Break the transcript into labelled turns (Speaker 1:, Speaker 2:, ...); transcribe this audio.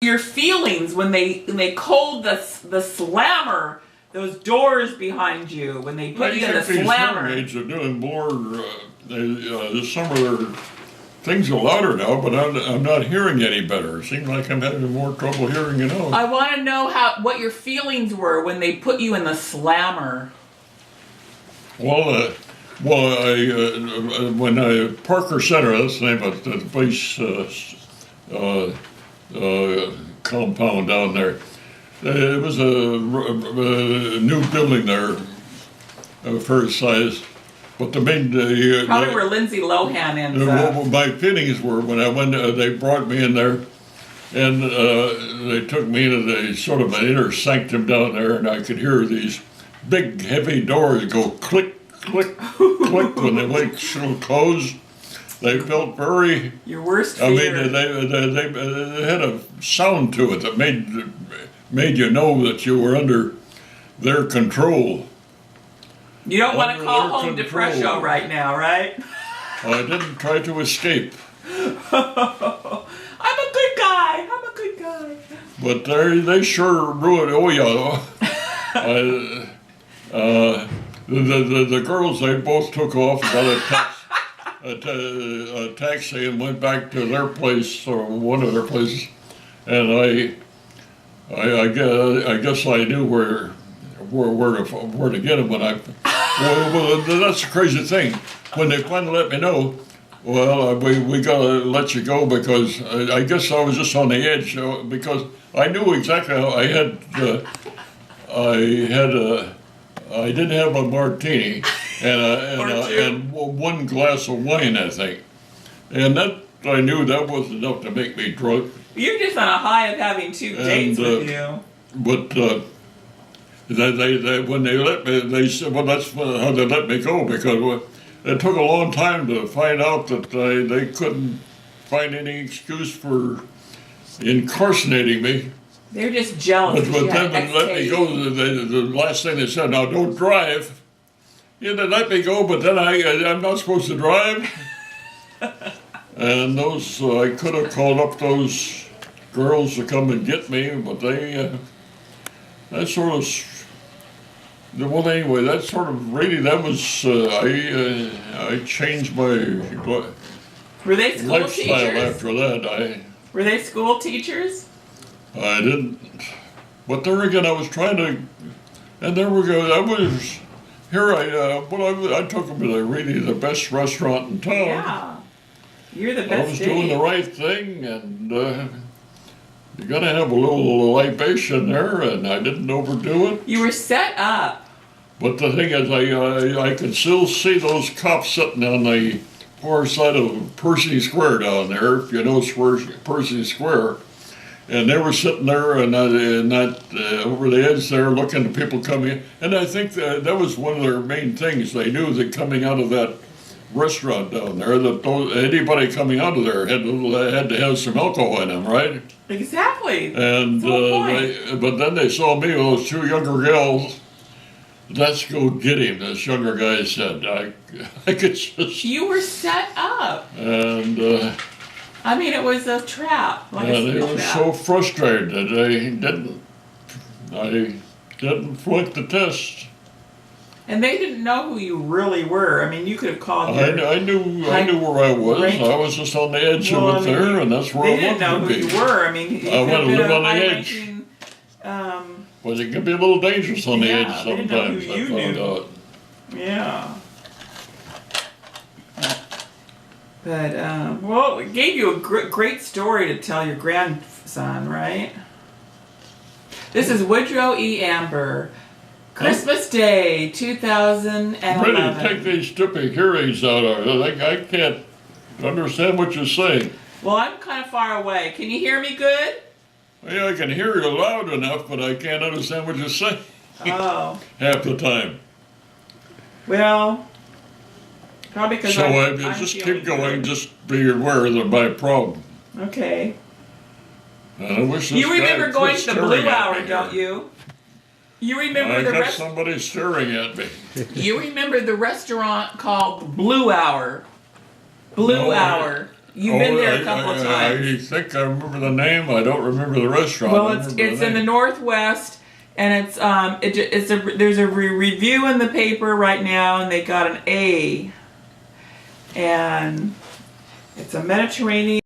Speaker 1: your feelings when they called the slammer, those doors behind you, when they put you in the slammer.
Speaker 2: These hearing aids are doing more. This summer, things are louder now, but I'm not hearing any better. It seems like I'm having more trouble hearing it out.
Speaker 1: I want to know what your feelings were when they put you in the slammer.
Speaker 2: Well, when Parker Center, that's the name of the police compound down there. It was a new building there, fair size. But the main
Speaker 1: probably where Lindsay Lohan ends up.
Speaker 2: My feelings were when I went, they brought me in there, and they took me into the sort of an inner sanctum down there, and I could hear these big, heavy doors go click, click, click when they went close. They felt very.
Speaker 1: Your worst fear.
Speaker 2: I mean, they had a sound to it that made you know that you were under their control.
Speaker 1: You don't want to call home depression right now, right?
Speaker 2: I didn't try to escape.
Speaker 1: I'm a good guy.
Speaker 2: But they sure ruined. Oh yeah. The girls, they both took off and got a taxi and went back to their place, or one of their places, and I guess I knew where to get them when I. Well, that's the crazy thing. When they finally let me know, well, we gotta let you go because I guess I was just on the edge because I knew exactly how I didn't have a martini and one glass of wine, I think, and that I knew that wasn't enough to make me drunk.
Speaker 1: You're just on a high of having two dates with you.
Speaker 2: But. When they let me, they said, well, that's how they let me go, because it took a long time to find out that they couldn't find any excuse for incarcerating me.
Speaker 1: They're just jealous.
Speaker 2: But then they let me go. The last thing they said, now don't drive. Yeah, they let me go, but then I'm not supposed to drive. And those, I could have called up those girls to come and get me, but that sort of. Well, anyway, that sort of really, that was, I changed my
Speaker 1: Were they school
Speaker 2: lifestyle
Speaker 1: teachers?
Speaker 2: After that.
Speaker 1: Were they school teachers?
Speaker 2: I didn't, but there again, I was trying to, and there we go, I took them to really the best restaurant in town.
Speaker 1: Yeah, you're the best.
Speaker 2: I was doing the right thing, and you gotta have a little libation there, and I didn't overdo it.
Speaker 1: You were set up.
Speaker 2: But the thing is, I could still see those cops sitting on the far side of Percy Square down there, if you know Percy Square. And they were sitting there and over the edge there looking at people coming in. And I think that was one of their main things. They knew that coming out of that restaurant down there, that anybody coming out of there had to have some alcohol in them, right?
Speaker 1: Exactly.
Speaker 2: And but then they saw me with those two younger gals. Let's go get him, this younger guy said. I could just.
Speaker 1: You were set up.
Speaker 2: And.
Speaker 1: I mean, it was a trap.
Speaker 2: They were so frustrated that I didn't flunk the test.
Speaker 1: And they didn't know who you really were. I mean, you could have called.
Speaker 2: I knew where I was. I was just on the edge of it there, and that's where I wanted to be. They didn't know who
Speaker 1: you were. I mean,
Speaker 2: I want to live on the edge. Well, it can be a little dangerous on the edge sometimes. I found out.
Speaker 1: Yeah. But, well, it gave you a great story to tell your grandson, right? This is Woodrow E. Amber. Christmas Day, 2011.
Speaker 2: Really, take these stupid hearings out of it. I can't understand what you're saying.
Speaker 1: Well, I'm kind of far away. Can you hear me good?
Speaker 2: Yeah, I can hear you loud enough, but I can't understand what you're saying.
Speaker 1: Oh.
Speaker 2: Half the time.
Speaker 1: Well, probably because
Speaker 2: I'm just keep going. Just be aware of my problem.
Speaker 1: Okay.
Speaker 2: I wish
Speaker 1: you remember going to the Blue Hour, don't you? You remember
Speaker 2: I got somebody staring at me. You
Speaker 1: remember the restaurant called Blue Hour? Blue Hour. You've been there a couple of times.
Speaker 2: I think I remember the name. I don't remember the restaurant.
Speaker 1: Well, it's in the Northwest, and there's a review in the paper right now, and they got an A, and it's a Mediterranean